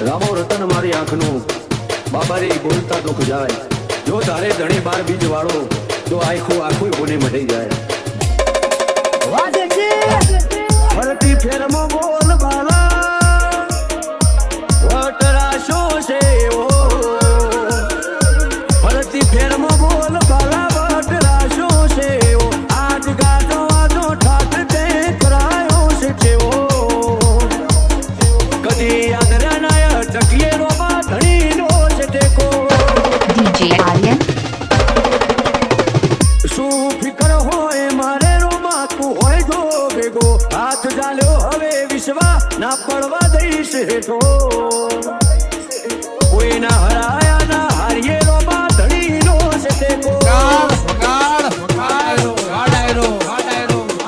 રામો રતન મારી આંખનું બાબા રે બોલતા દુઃખ જાય જો તારે ધણી બાર બીજ વાળો તો આખું બોને મટી જાય ફરતી ફેરમાં બોલ બાલા વટરાશો છે ઓ ફરતી ફેરમાં બોલ બાલા વટરાશો છે ઓ આજ ગાજો આજો ઠાઠ તે કરાયો છે જેવો કદી આદરા નાય ચકીએ રોબા ધણી નો છે ટેકો DJ Aryan શું ફિકર હોય મારે રોમાં તું હોય જો ભેગો હાથ ચાલ્યો હવે વિશ્વા ના પડવા દઈશ હેઠો કોઈ ના હરાયા ના હારીએ રોબા ધણી નો છે ટેકો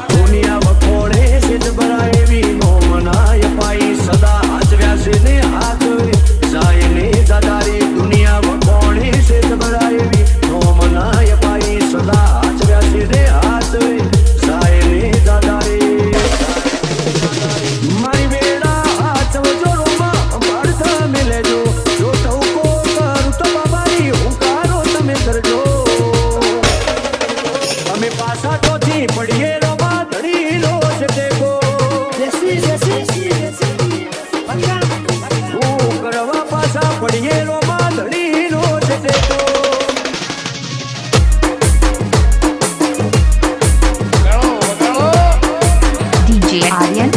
દુનિયા વખોડે છે જબરા એવી નો મનાય પાઈ સદા હાચવ્યા છે ને હાચવે જાય ને દાદારી દુનિયા વખોડે છે જબરા એવી નો મનાય પાઈ સદા હાચવ્યા છે ને હાચવે જાય ને દાદારી મારી બેડા હાચવજો રોમાં અમરતા મિલેજો જો ટવકો કરું તો બાબારી હુંકારો તમે કરજો અમે પાછા તોથી પડીએ રોમાં ધણી નો છે ટેકો હું કરવા પાછા પડીએ રોમાં ધણી નો છે ટેકો DJ Aryan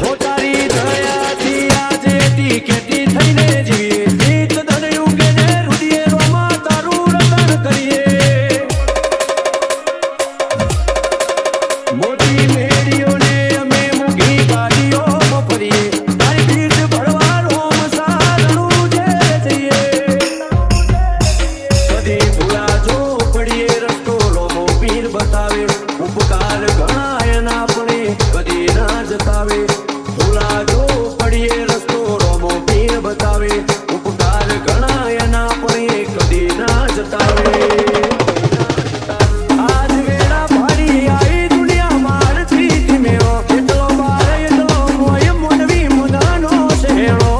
હો તારી દયાથી આજે ટીકેટી થઈને જીવીએ નીત ધનયું કે ને રુદીએ રોમાં તારું રતન કરીએ મોટી મેડીઓને અમે મૂકી ગાડીઓમાં ફરીએ તારી ભીડ ભરવા રોમ સારણું જે જઈએ કદી ભૂલા જો પડીએ રસ્તો રોમો પીર બતાવે ઉપકાર ઘણા એના પણ કદી ના જતાવે ભૂલા જો પડીએ રસ્તો રોમો પીર બતાવે ઉપકાર ઘણા એના પણ કદી ના જતાવે આજ વેળા ભારી આવી દુનિયા મારથી ધીમેઓ એટલો બાર એટલો મોય મોનવી મુદાનો શેરો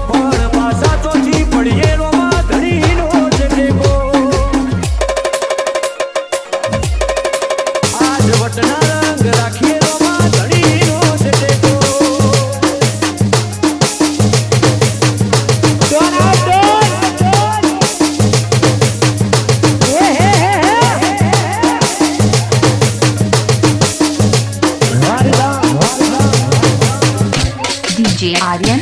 પણ પાછા ચોથી પડીએ રોમાં ધણી નો છે ટેકો આજ વટના રંગ રાખીએ રોમાં ધણી નો છે ટેકો DJ Aryan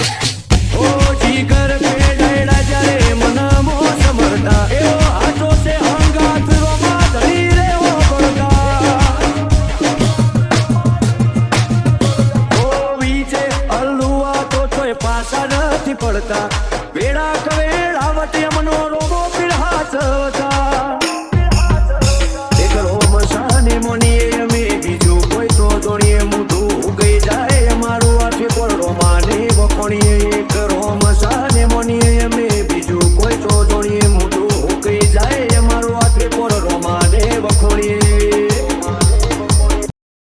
ઓ જીગર પેડાયડા જ્યારે મનમો સમરતા એવો હાથો છે હંગાથ રોમાં ધણી રેવો પડતા ઓ વીજે અલ્લુઆ તો તોય પાછા નથી પડતા વેડા કવેડા વટે મનો રોબો પીડ હાથ